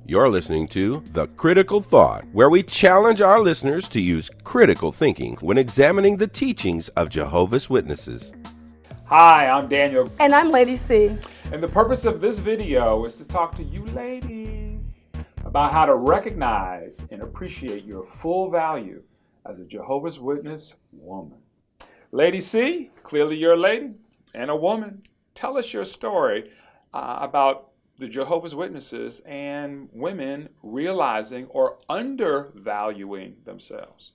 You're listening to The Critical Thought, where we challenge our listeners to use critical thinking when examining the teachings of Jehovah's Witnesses. Hi, I'm Daniel. And I'm Lady Cee. And the purpose of this video is to talk to you ladies about how to recognize and appreciate your full value as a Jehovah's Witness woman. Lady Cee, clearly you're a lady and a woman. Tell us your story about the Jehovah's Witnesses and women realizing or undervaluing themselves.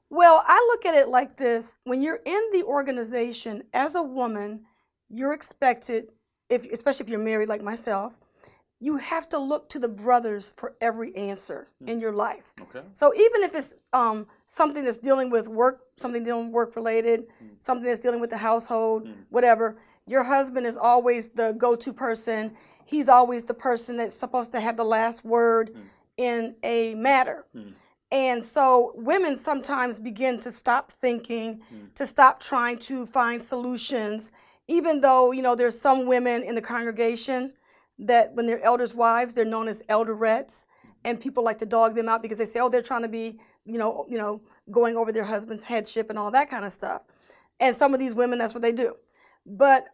Well, I look at it like this. When you're in the organization as a woman, you're expected, especially if you're married like myself, you have to look to the brothers for every answer in your life. Okay. So even if it's something that's dealing with work, something dealing with work related, something that's dealing with the household, whatever, your husband is always the go-to person. He's always the person that's supposed to have the last word in a matter. And so women sometimes begin to stop thinking, to stop trying to find solutions, even though, there's some women in the congregation that when they're elders' wives, they're known as elderettes, and people like to dog them out because they say, oh, they're trying to be, going over their husband's headship and all that kind of stuff. And some of these women, that's what they do. But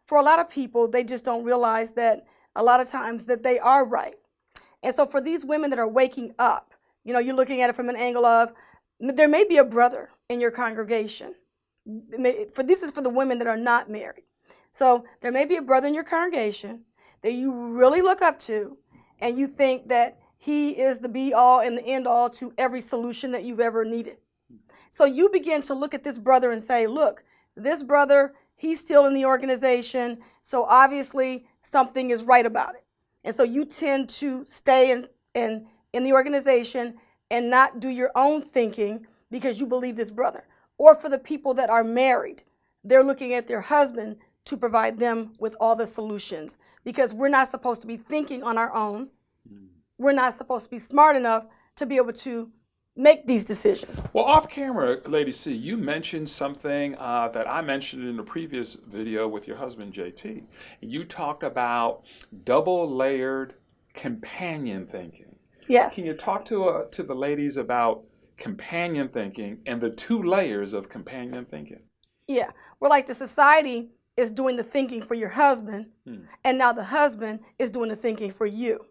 for a lot of people, they just don't realize that a lot of times that they are right. And so for these women that are waking up, you're looking at it from an angle of there may be a brother in your congregation. This is for the women that are not married. So there may be a brother in your congregation that you really look up to, and you think that he is the be-all and the end-all to every solution that you've ever needed. So you begin to look at this brother and say, look, this brother, he's still in the organization, so obviously something is right about it. And so you tend to stay in the organization and not do your own thinking because you believe this brother. Or for the people that are married, they're looking at their husband to provide them with all the solutions, because we're not supposed to be thinking on our own. We're not supposed to be smart enough to be able to make these decisions. Well, off camera, Lady Cee, you mentioned something that I mentioned in a previous video with your husband, JT. You talked about double-layered companion thinking. Yes. Can you talk to the ladies about companion thinking and the two layers of companion thinking? Yeah. Well, like the society is doing the thinking for your husband, and now the husband is doing the thinking for you.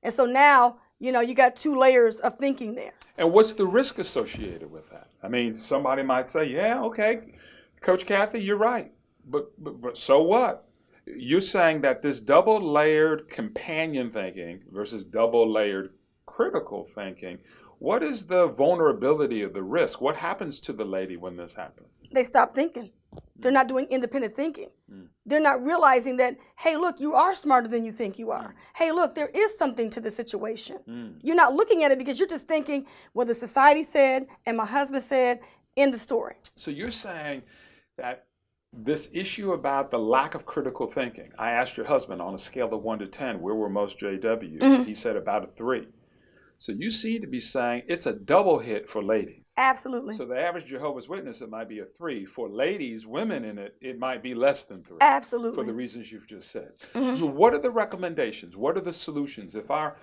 And so now, you got two layers of thinking there. And what's the risk associated with that? I mean, somebody might say, yeah, okay, Coach Kathy, you're right. But so what? You're saying that this double-layered companion thinking versus double-layered critical thinking, what is the vulnerability of the risk? What happens to the lady when this happens? They stop thinking. They're not doing independent thinking. They're not realizing that, hey, look, you are smarter than you think you are. Hey, look, there is something to the situation. You're not looking at it because you're just thinking, well, the society said and my husband said, end the story. So you're saying that this issue about the lack of critical thinking, I asked your husband on a scale of 1 to 10, where were most JWs? He said about a 3. So you seem to be saying it's a double hit for ladies. Absolutely. So the average Jehovah's Witness, it might be a 3. For ladies, women in it, it might be less than 3. Absolutely. For the reasons you've just said. So what are the recommendations? What are the solutions? If our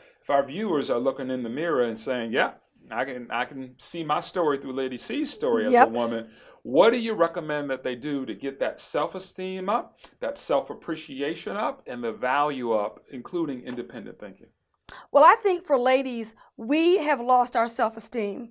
viewers are looking in the mirror and saying, yeah, I can see my story through Lady Cee's story as a woman, what do you recommend that they do to get that self-esteem up, that self-appreciation up, and the value up, including independent thinking? Well, I think for ladies, we have lost our self-esteem.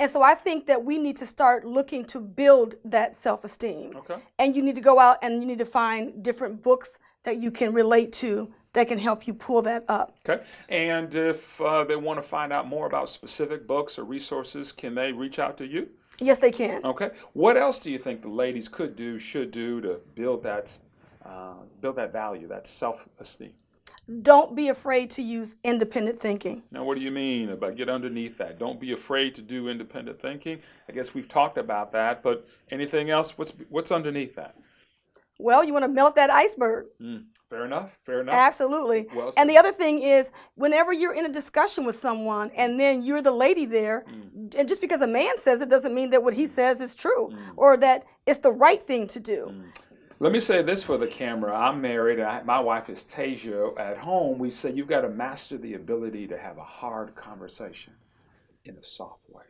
And so I think that we need to start looking to build that self-esteem. Okay. And you need to go out and you need to find different books that you can relate to that can help you pull that up. Okay. And if they want to find out more about specific books or resources, can they reach out to you? Yes, they can. Okay. What else do you think the ladies could do, should do to build that value, that self-esteem? Don't be afraid to use independent thinking. Now, what do you mean about get underneath that? Don't be afraid to do independent thinking. I guess we've talked about that, but anything else? What's underneath that? Well, you want to melt that iceberg. Fair enough. Fair enough. Absolutely. Well said. And the other thing is, whenever you're in a discussion with someone and then you're the lady there, and just because a man says it doesn't mean that what he says is true or that it's the right thing to do. Let me say this for the camera. I'm married. My wife is Tasia. At home, we say you've got to master the ability to have a hard conversation in a soft way.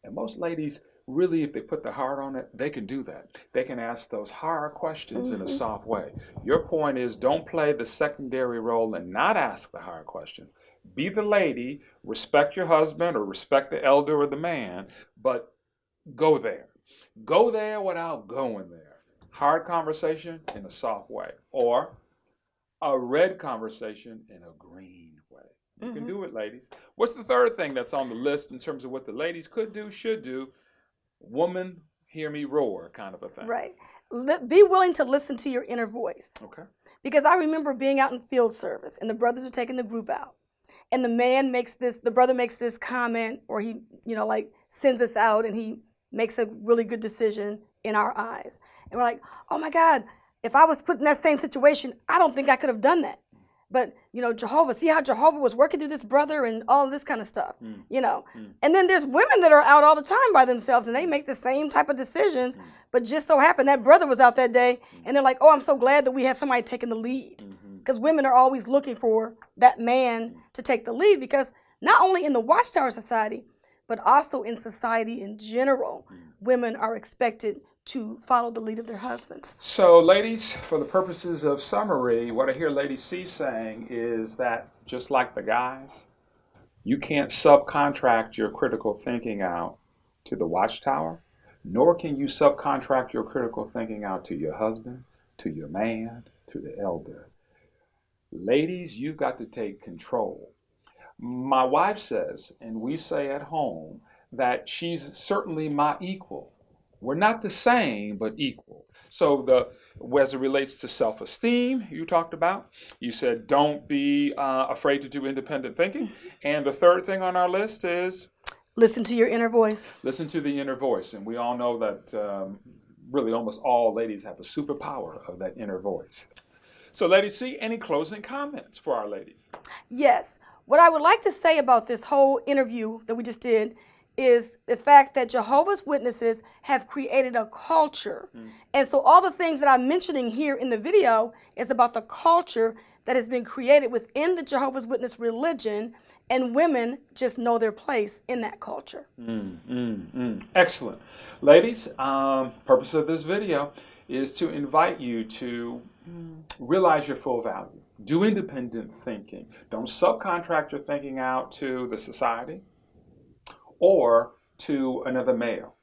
And most ladies, really, if they put the heart on it, they can do that. They can ask those hard questions in a soft way. Your point is, don't play the secondary role and not ask the hard questions. Be the lady, respect your husband or respect the elder or the man, but go there. Go there without going there. Hard conversation in a soft way, or a red conversation in a green way. You can do it, ladies. What's the third thing that's on the list in terms of what the ladies could do, should do? Woman, hear me roar kind of a thing. Right. Be willing to listen to your inner voice. Okay. Because I remember being out in field service, and the brothers are taking the group out. And the brother makes this comment, or he, sends us out, and he makes a really good decision in our eyes. And we're like, oh my God, if I was put in that same situation, I don't think I could have done that. But, Jehovah, see how Jehovah was working through this brother and all of this kind of stuff, And then there's women that are out all the time by themselves, and they make the same type of decisions, but just so happened that brother was out that day, and they're like, oh, I'm so glad that we have somebody taking the lead. Because women are always looking for that man to take the lead, because not only in the Watchtower Society, but also in society in general, women are expected to follow the lead of their husbands. So, ladies, for the purposes of summary, what I hear Lady C saying is that just like the guys, you can't subcontract your critical thinking out to the Watchtower, nor can you subcontract your critical thinking out to your husband, to your man, to the elder. Ladies, you've got to take control. My wife says, and we say at home, that she's certainly my equal. We're not the same, but equal. So as it relates to self-esteem, you talked about, you said don't be afraid to do independent thinking. And the third thing on our list is? Listen to your inner voice. Listen to the inner voice. And we all know that really almost all ladies have a superpower of that inner voice. So Lady C, any closing comments for our ladies? Yes. What I would like to say about this whole interview that we just did is the fact that Jehovah's Witnesses have created a culture. And so all the things that I'm mentioning here in the video is about the culture that has been created within the Jehovah's Witness religion, and women just know their place in that culture. Excellent. Ladies, purpose of this video is to invite you to realize your full value. Do independent thinking. Don't subcontract your thinking out to the society or to another male.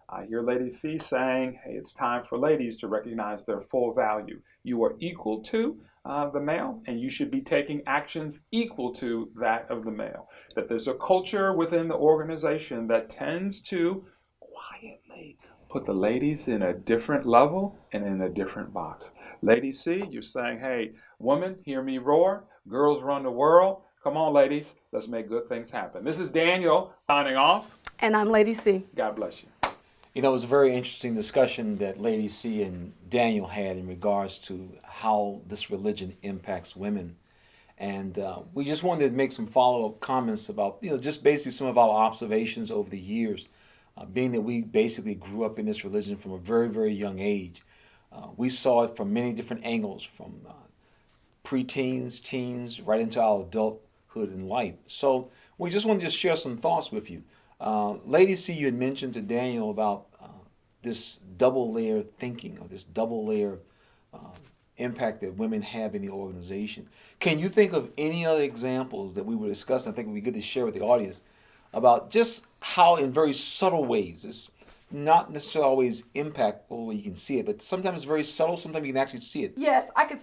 I hear Lady C saying, hey, it's time for ladies to recognize their full value. You are equal to the male, and you should be taking actions equal to that of the male. That there's a culture within the organization that tends to quietly put the ladies in a different level and in a different box. Lady C, you're saying, hey, woman, hear me roar. Girls run the world. Come on, ladies. Let's make good things happen. This is Daniel signing off. And I'm Lady C. God bless you. It was a very interesting discussion that Lady C and Daniel had in regards to how this religion impacts women. And we just wanted to make some follow-up comments about, just basically some of our observations over the years, being that we basically grew up in this religion from a very, very young age. We saw it from many different angles, from preteens, teens, right into our adulthood in life. So we just wanted to share some thoughts with you. Lady C, you had mentioned to Daniel about this double layer thinking, or this double layer impact that women have in the organization. Can you think of any other examples that we were discussing? I think it would be good to share with the audience about just how in very subtle ways, it's not necessarily always impactful where you can see it, but sometimes it's very subtle, sometimes you can actually see it. Yes, I could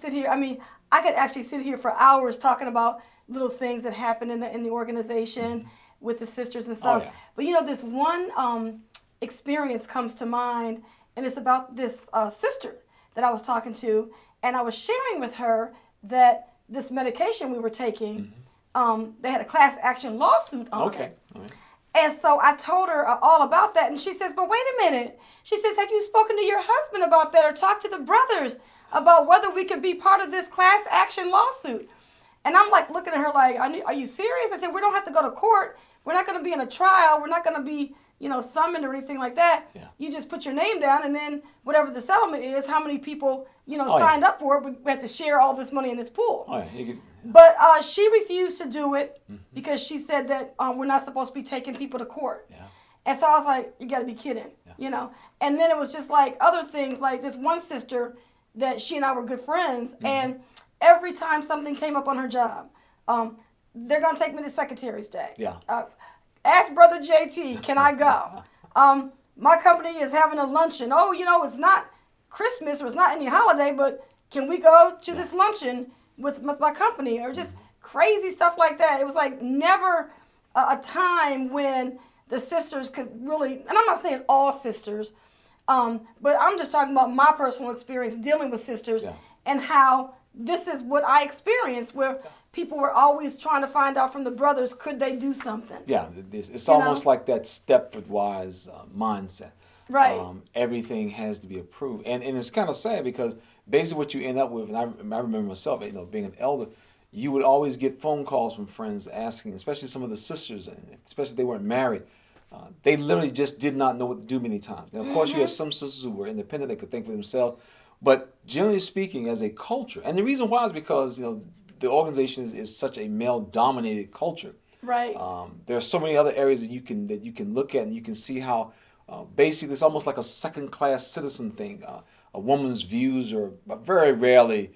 actually sit here for hours talking about little things that happen in the organization with the sisters and stuff. Oh, yeah. But this one experience comes to mind, and it's about this sister that I was talking to, and I was sharing with her that this medication we were taking, they had a class action lawsuit on it. All right. And so I told her all about that, and she says, but wait a minute. She says, have you spoken to your husband about that, or talked to the brothers about whether we could be part of this class action lawsuit? And I'm like looking at her like, are you serious? I said, we don't have to go to court. We're not going to be in a trial. We're not going to be summoned or anything like that. Yeah. You just put your name down, and then whatever the settlement is, how many people, Oh, signed up for it, we have to share all this money in this pool. Oh, yeah. You could, But she refused to do it because she said that we're not supposed to be taking people to court. yeah. And so I was like, you got to be kidding, And then it was just like other things, like this one sister that she and I were good friends, and every time something came up on her job, they're going to take me to Secretary's Day. Yeah. Ask Brother JT, can I go? My company is having a luncheon. Oh, it's not Christmas or it's not any holiday, but can we go to this luncheon with my company? Or just crazy stuff like that. It was like never a time when the sisters could really, and I'm not saying all sisters, but I'm just talking about my personal experience dealing with sisters and how this is what I experienced, where people were always trying to find out from the brothers, could they do something? Yeah, it's almost like that Stepford-wise mindset. Right. Everything has to be approved. And it's kind of sad because basically what you end up with, and I remember myself, being an elder, you would always get phone calls from friends asking, especially some of the sisters, and especially if they weren't married, they literally just did not know what to do many times. Now, of course, you have some sisters who were independent, they could think for themselves, but generally speaking, as a culture, and the reason why is because, the organization is such a male-dominated culture. Right. There are so many other areas that you can look at, and you can see how basically it's almost like a second-class citizen thing. A woman's views are very rarely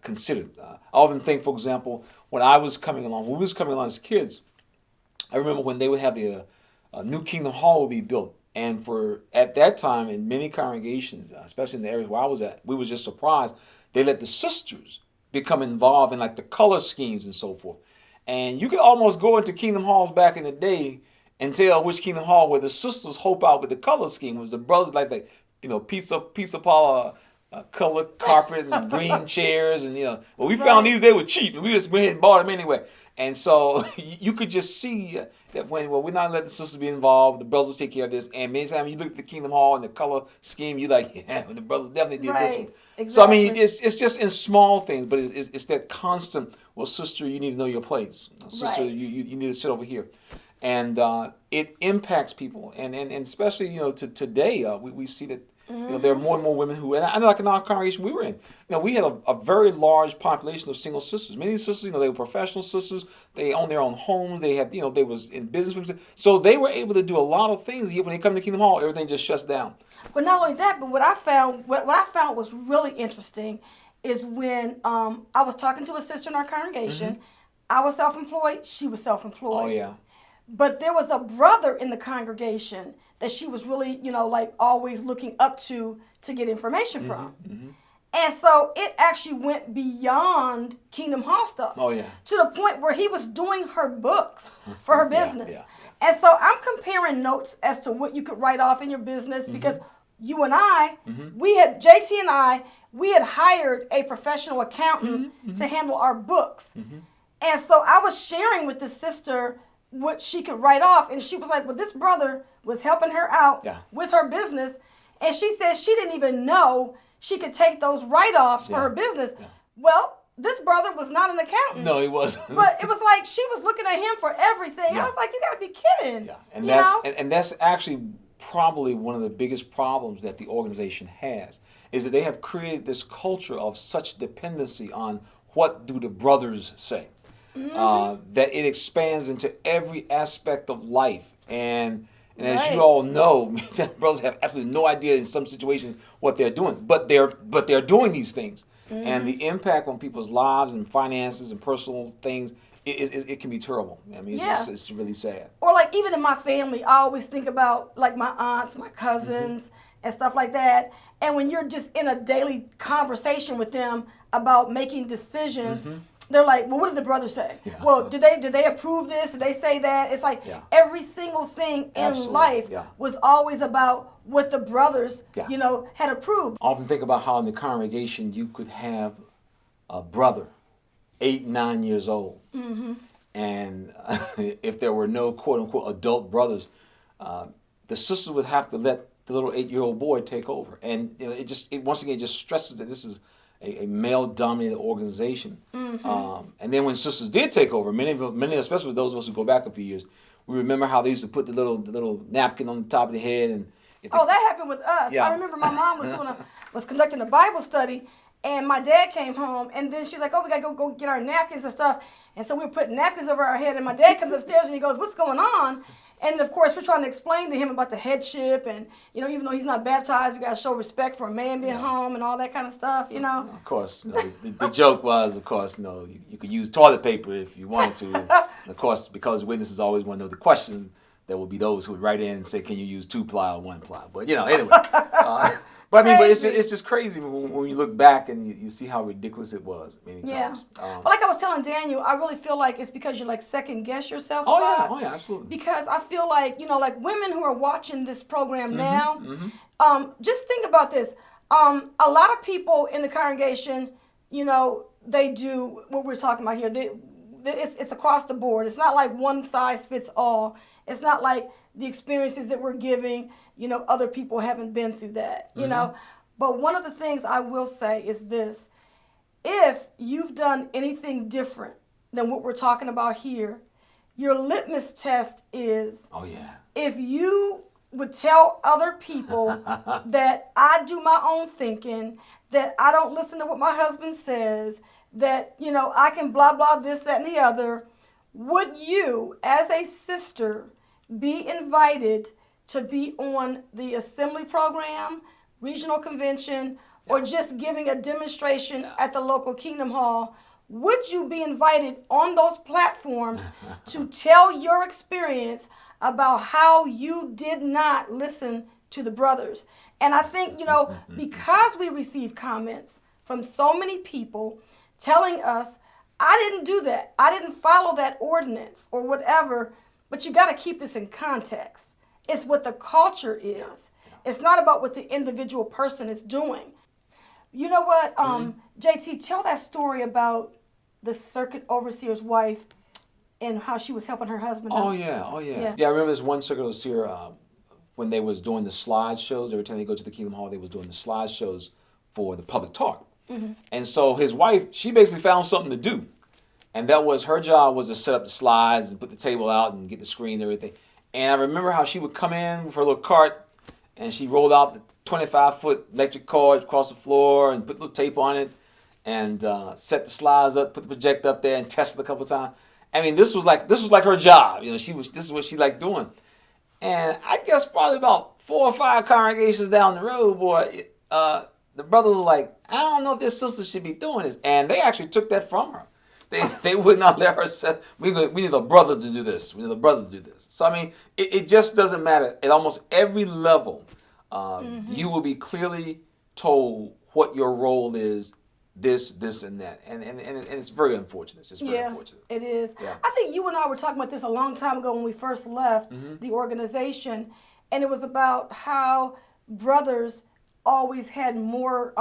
considered. I often think, for example, when we was coming along as kids, I remember when they would have the new Kingdom Hall would be built, and at that time in many congregations, especially in the areas where I was at, we were just surprised they let the sisters become involved in like the color schemes and so forth. And you could almost go into Kingdom Halls back in the day and tell which Kingdom Hall where the sisters hope out with the color scheme was the brothers like the pizza parlor color carpet and green chairs, and we found these, they were cheap and we just went ahead and bought them anyway. And so you could just see that we're not letting the sisters be involved, the brothers will take care of this. And many times you look at the Kingdom Hall and the color scheme, you're like, yeah, the brothers definitely did this one. Exactly. So I mean, it's just in small things, but it's that constant. Well, sister, you need to know your place. Sister, you need to sit over here, and it impacts people, and especially today we see that there are more and more women who, and I know like in our congregation we were in, we had a very large population of single sisters. Many sisters, they were professional sisters. They owned their own homes. They had they was in business, so they were able to do a lot of things. Yet when they come to Kingdom Hall, everything just shuts down. But not only that, but what I found was really interesting is when I was talking to a sister in our congregation. I was self-employed, she was self-employed. Oh yeah. But there was a brother in the congregation that she was really, like always looking up to get information from. And so it actually went beyond Kingdom Hall stuff. Oh yeah. To the point where he was doing her books for her business. Yeah. And so I'm comparing notes as to what you could write off in your business because you and I, JT and I, we had hired a professional accountant to handle our books. And so I was sharing with the sister what she could write off. And she was like, well, this brother was helping her out with her business. And she said she didn't even know she could take those write-offs for her business. Well, this brother was not an accountant. No, he wasn't. But it was like she was looking at him for everything. I was like, you got to be kidding. Yeah, and that's actually probably one of the biggest problems that the organization has, is that they have created this culture of such dependency on what do the brothers say, that it expands into every aspect of life. And as you all know, brothers have absolutely no idea in some situations what they're doing, but they're doing these things, and the impact on people's lives and finances and personal things, it can be terrible. I mean, it's really sad. Or like even in my family, I always think about like my aunts, my cousins, and stuff like that. And when you're just in a daily conversation with them about making decisions, they're like, well, what did the brothers say? Yeah. Well, did they approve this? Did they say that? It's like every single thing in life was always about what the brothers, had approved. I often think about how in the congregation you could have a brother 8, 9 years old, and if there were no quote unquote adult brothers, the sisters would have to let the little 8-year-old boy take over, and it once again just stresses that this is a male-dominated organization. And then when sisters did take over, many especially those of us who go back a few years, We remember how they used to put the little napkin on the top of the head and. Oh, that happened with us. Yeah. I remember my mom was conducting a Bible study, and my dad came home, and then she's like, "Oh, we gotta go get our napkins and stuff." And so we were putting napkins over our head, and my dad comes upstairs and he goes, "What's going on?" And of course, we're trying to explain to him about the headship, and even though he's not baptized, we gotta show respect for a man being home and all that kind of stuff, Of course, the joke was, of course, you could use toilet paper if you wanted to. And of course, because witnesses always want to know the question, there will be those who would write in and say, "Can you use 2-ply or 1-ply?" But anyway. But it's just crazy when you look back and you see how ridiculous it was many times. But like I was telling Daniel, I really feel like it's because you second guess yourself. Oh yeah, absolutely. Because I feel like like women who are watching this program now, just think about this. A lot of people in the congregation, they do what we're talking about here. It's across the board. It's not like one size fits all. It's not like the experiences that we're giving, other people haven't been through that, But one of the things I will say is this. If you've done anything different than what we're talking about here, your litmus test is if you would tell other people that I do my own thinking, that I don't listen to what my husband says, that, I can blah, blah, this, that, and the other, would you, as a sister, be invited to be on the assembly program, regional convention, or just giving a demonstration at the local Kingdom Hall? Would you be invited on those platforms to tell your experience about how you did not listen to the brothers? And I think, because we receive comments from so many people telling us, I didn't do that, I didn't follow that ordinance or whatever, but you got to keep this in context. It's what the culture is. It's not about what the individual person is doing. You know what, JT, tell that story about the circuit overseer's wife and how she was helping her husband out. Oh yeah. Yeah, I remember this one circuit overseer when they was doing the slideshows. Every time they go to the Kingdom Hall, they was doing the slideshows for the public talk. And so his wife, she basically found something to do. And that was her job, was to set up the slides and put the table out and get the screen and everything. And I remember how she would come in with her little cart and she rolled out the 25-foot electric cord across the floor and put a little tape on it and set the slides up, put the projector up there and test it a couple of times. I mean, this was like her job. This is what she liked doing. And I guess probably about 4 or 5 congregations down the road, boy, the brothers were like, I don't know if this sister should be doing this. And they actually took that from her. They would not let her say, we need a brother to do this. We need a brother to do this. So, I mean, it just doesn't matter. At almost every level, you will be clearly told what your role is, this, and that. And it's very unfortunate. It's just very unfortunate. It is. Yeah. I think you and I were talking about this a long time ago when we first left the organization. And it was about how brothers always had more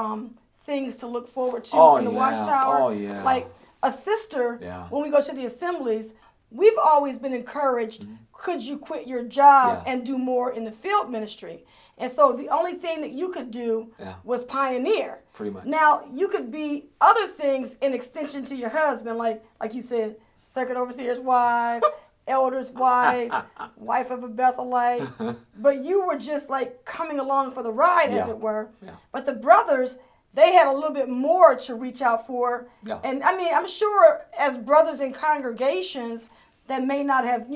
things to look forward to in the Watchtower. Oh, yeah. Like a sister, when we go to the assemblies, we've always been encouraged, could you quit your job and do more in the field ministry? And so the only thing that you could do was pioneer. Pretty much. Now, you could be other things in extension to your husband, like you said, circuit overseer's wife, elder's wife, wife of a Bethelite. But you were just like coming along for the ride, as it were. Yeah. But the brothers, they had a little bit more to reach out for. Yeah. And I mean, I'm sure as brothers in congregations that may not have,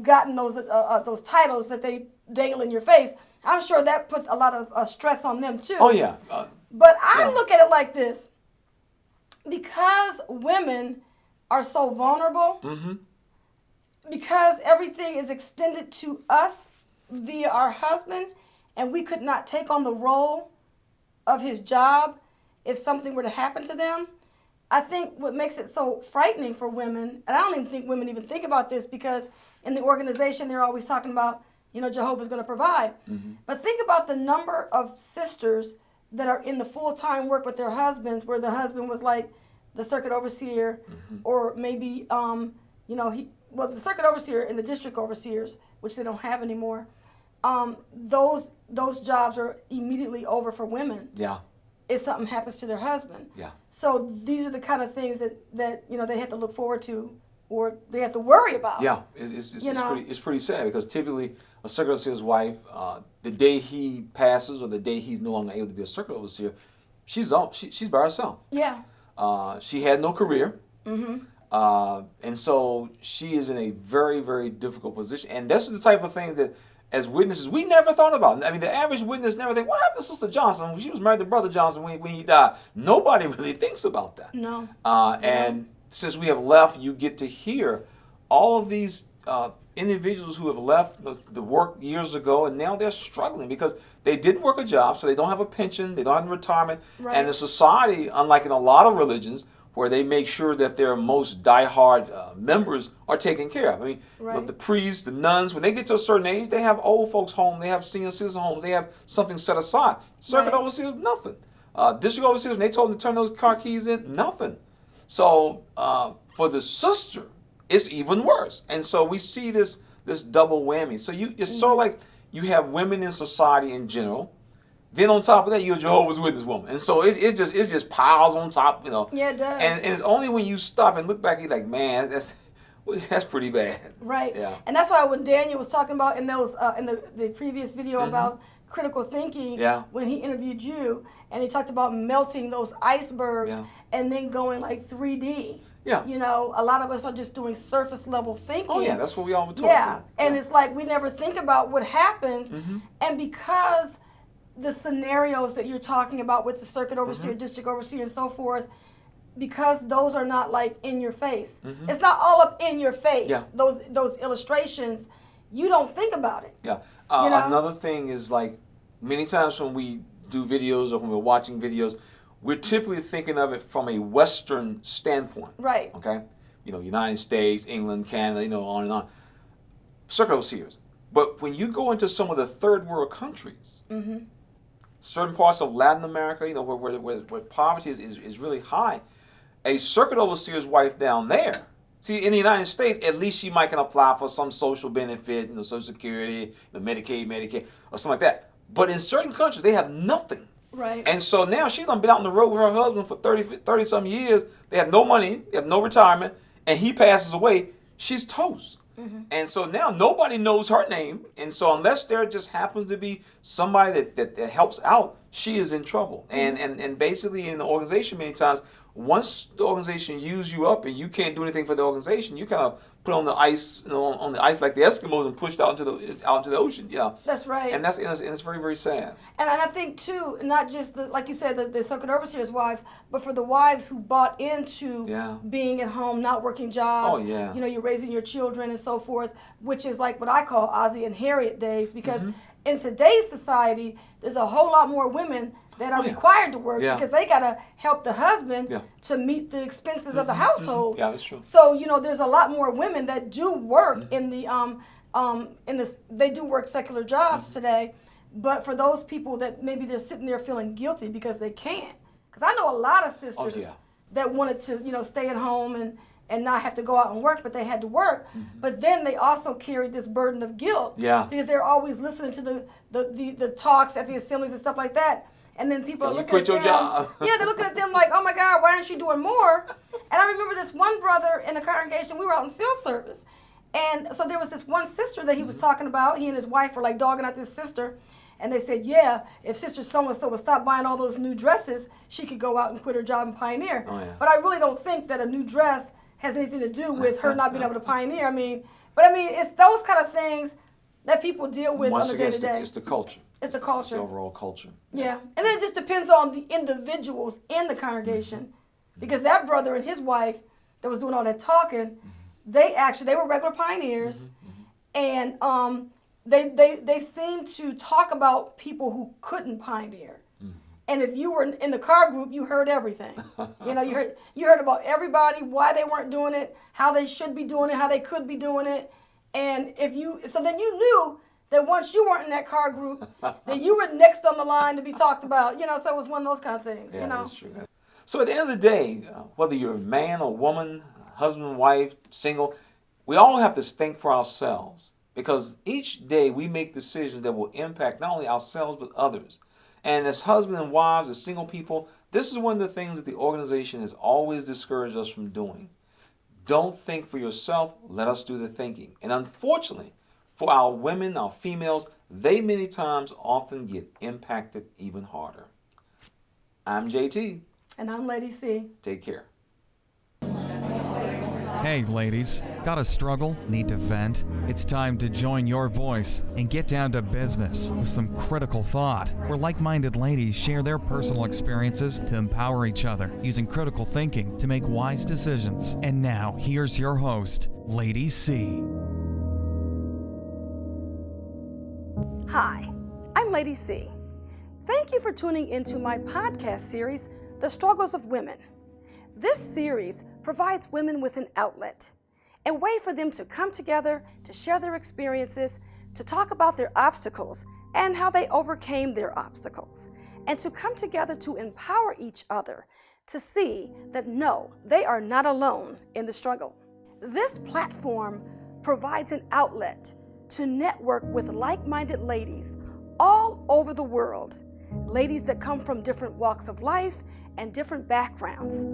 gotten those titles that they dangle in your face, I'm sure that put a lot of stress on them too. Oh yeah. But I look at it like this. Because women are so vulnerable, because everything is extended to us via our husband, and we could not take on the role of his job if something were to happen to them, I think what makes it so frightening for women, and I don't even think women even think about this, because in the organization they're always talking about, Jehovah's going to provide. But think about the number of sisters that are in the full-time work with their husbands, where the husband was like the circuit overseer, or maybe, the circuit overseer and the district overseers, which they don't have anymore. Those jobs are immediately over for women. Yeah. If something happens to their husband. Yeah. So these are the kind of things that they have to look forward to or they have to worry about. Yeah, it's pretty sad because typically a circuit overseer's wife, the day he passes or the day he's no longer able to be a circuit overseer, she's by herself. Yeah. She had no career. Mm-hmm. And so she is in a very, very difficult position. And this is the type of thing that, as witnesses, we never thought about. I mean, the average witness never think, what happened to Sister Johnson? She was married to Brother Johnson when he died. Nobody really thinks about that. No. And since we have left, you get to hear all of these individuals who have left the work years ago, and now they're struggling because they didn't work a job, so they don't have a pension, they don't have retirement. Right. And the society, unlike in a lot of religions, where they make sure that their most diehard members are taken care of. I mean, Right. the priests, the nuns, when they get to a certain age, they have old folks' home, they have senior citizen homes, they have something set aside. Circuit Right. overseers, nothing. District overseers, when they told them to turn those car keys in, nothing. So for the sister, it's even worse. And so we see this double whammy. So it's sort of like you have women in society in general. Then on top of that, you're a Jehovah's Witness woman, and so it just piles on top, you know. Yeah, it does. And it's only when you stop and look back, you're like, man, that's pretty bad. Right. Yeah. And that's why when Daniel was talking about in those in the previous video about critical thinking, Yeah. when he interviewed you, and he talked about melting those icebergs and then going like 3D. Yeah. You know, a lot of us are just doing surface level thinking. Oh yeah, that's what we all were taught. Yeah. And it's like we never think about what happens, and because the scenarios that you're talking about with the circuit overseer, district overseer, and so forth, because those are not like in your face. It's not all up in your face. Yeah. Those illustrations, you don't think about it. Yeah. You know? Another thing is, like, many times when we do videos or when we're watching videos, we're typically thinking of it from a Western standpoint. Right. Okay? You know, United States, England, Canada, you know, on and on. Circuit overseers. But when you go into some of the third world countries, certain parts of Latin America, you know, where poverty is really high, a circuit overseer's wife down there, see, in the United States, at least she might can apply for some social benefit, you know, Social Security, you know, Medicaid, Medicare, or something like that. But in certain countries, they have nothing. Right. And so now she's done been out on the road with her husband for 30 some years. They have no money, they have no retirement, and he passes away, she's toast. And so now nobody knows her name. And so unless there just happens to be somebody that helps out, she is in trouble. And basically in the organization many times, once the organization uses you up and you can't do anything for the organization, you kind of put on the ice, you know, on the ice like the Eskimos and pushed out into the ocean. Yeah. That's right. And it's very, very sad. And I think too, not just like you said, the circuit overseers' wives, but for the wives who bought into being at home, not working jobs. Oh, yeah. You know, you're raising your children and so forth, which is like what I call Ozzie and Harriet days, because in today's society, there's a whole lot more women that are required to work because they gotta help the husband to meet the expenses of the household. Yeah, that's true. So you know, there's a lot more women that do work in the they do work secular jobs today. But for those people that maybe they're sitting there feeling guilty because they can't, because I know a lot of sisters that wanted to, you know, stay at home and not have to go out and work, but they had to work. But then they also carried this burden of guilt because they're always listening to the talks at the assemblies and stuff like that. And then people are looking at them. Yeah, they're looking at them like, oh my God, why aren't you doing more? And I remember this one brother in the congregation, we were out in field service. And so there was this one sister that he was talking about. He and his wife were like dogging out this sister. And they said, yeah, if Sister So-and-so would stop buying all those new dresses, she could go out and quit her job and pioneer. But I really don't think that a new dress has anything to do with her not being able to pioneer. I mean, it's those kind of things that people deal with on the day-to-day. It's the culture. It's the culture. It's the overall culture. Yeah. And then it just depends on the individuals in the congregation. Because that brother and his wife that was doing all that talking, they were regular pioneers. And they seemed to talk about people who couldn't pioneer. And if you were in the car group, you heard everything. You know, you heard about everybody, why they weren't doing it, how they should be doing it, how they could be doing it. And so then you knew that once you weren't in that car group, that you were next on the line to be talked about. You know, so it was one of those kind of things. Yeah, you know? That's true. So at the end of the day, whether you're a man or woman, husband, wife, single, we all have to think for ourselves. Because each day we make decisions that will impact not only ourselves but others. And as husbands and wives, as single people, this is one of the things that the organization has always discouraged us from doing. Don't think for yourself. Let us do the thinking. And unfortunately, for our women, our females, they many times often get impacted even harder. I'm JT. And I'm Lady C. Take care. Hey ladies, got a struggle? Need to vent? It's time to join your voice and get down to business with some critical thought, where like-minded ladies share their personal experiences to empower each other using critical thinking to make wise decisions. And now, here's your host, Lady C. Hi, I'm Lady C. Thank you for tuning into my podcast series, The Struggles of Women. This series provides women with an outlet, a way for them to come together to share their experiences, to talk about their obstacles and how they overcame their obstacles, and to come together to empower each other to see that no, they are not alone in the struggle. This platform provides an outlet to network with like-minded ladies all over the world, ladies that come from different walks of life and different backgrounds,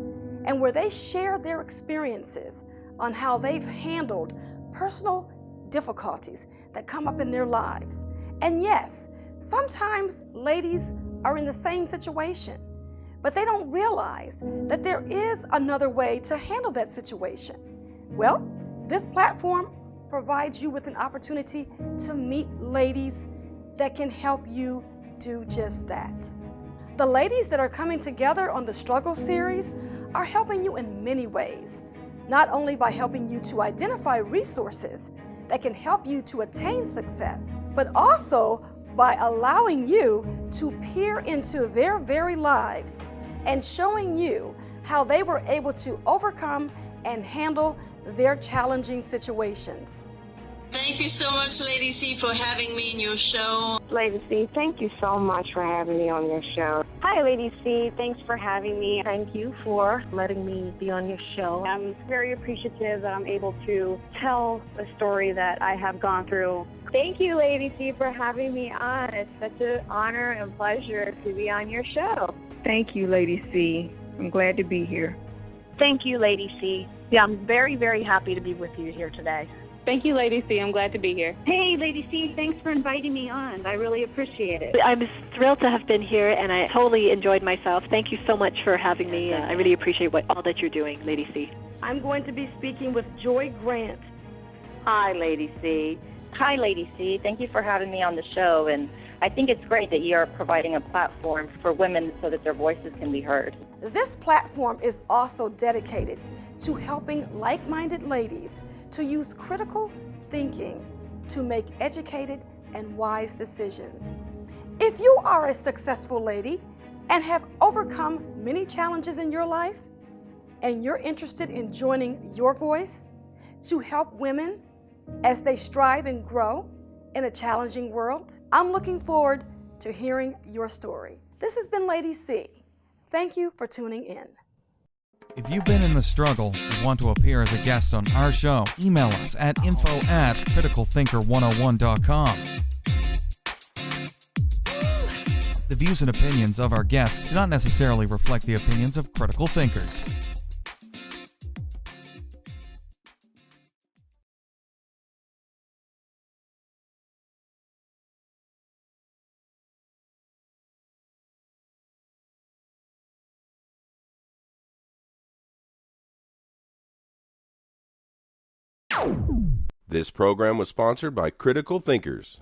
and where they share their experiences on how they've handled personal difficulties that come up in their lives. And yes, sometimes ladies are in the same situation, but they don't realize that there is another way to handle that situation. Well, this platform provides you with an opportunity to meet ladies that can help you do just that. The ladies that are coming together on the Struggle series are helping you in many ways, not only by helping you to identify resources that can help you to attain success, but also by allowing you to peer into their very lives and showing you how they were able to overcome and handle their challenging situations. Thank you so much, Lady C, for having me in your show. Lady C, thank you so much for having me on your show. Hi, Lady C. Thanks for having me. Thank you for letting me be on your show. I'm very appreciative that I'm able to tell a story that I have gone through. Thank you, Lady C, for having me on. It's such an honor and pleasure to be on your show. Thank you, Lady C. I'm glad to be here. Thank you, Lady C. Yeah, I'm very, very happy to be with you here today. Thank you, Lady C. I'm glad to be here. Hey, Lady C, thanks for inviting me on. I really appreciate it. I'm thrilled to have been here, and I totally enjoyed myself. Thank you so much for having me. I really appreciate all that you're doing, Lady C. I'm going to be speaking with Joy Grant. Hi, Lady C. Hi, Lady C. Thank you for having me on the show, and I think it's great that you are providing a platform for women so that their voices can be heard. This platform is also dedicated to helping like-minded ladies to use critical thinking to make educated and wise decisions. If you are a successful lady and have overcome many challenges in your life, and you're interested in joining your voice to help women as they strive and grow in a challenging world, I'm looking forward to hearing your story. This has been Lady C. Thank you for tuning in. If you've been in the struggle and want to appear as a guest on our show, email us at info@criticalthinker101.com. The views and opinions of our guests do not necessarily reflect the opinions of critical thinkers. This program was sponsored by Critical Thinkers.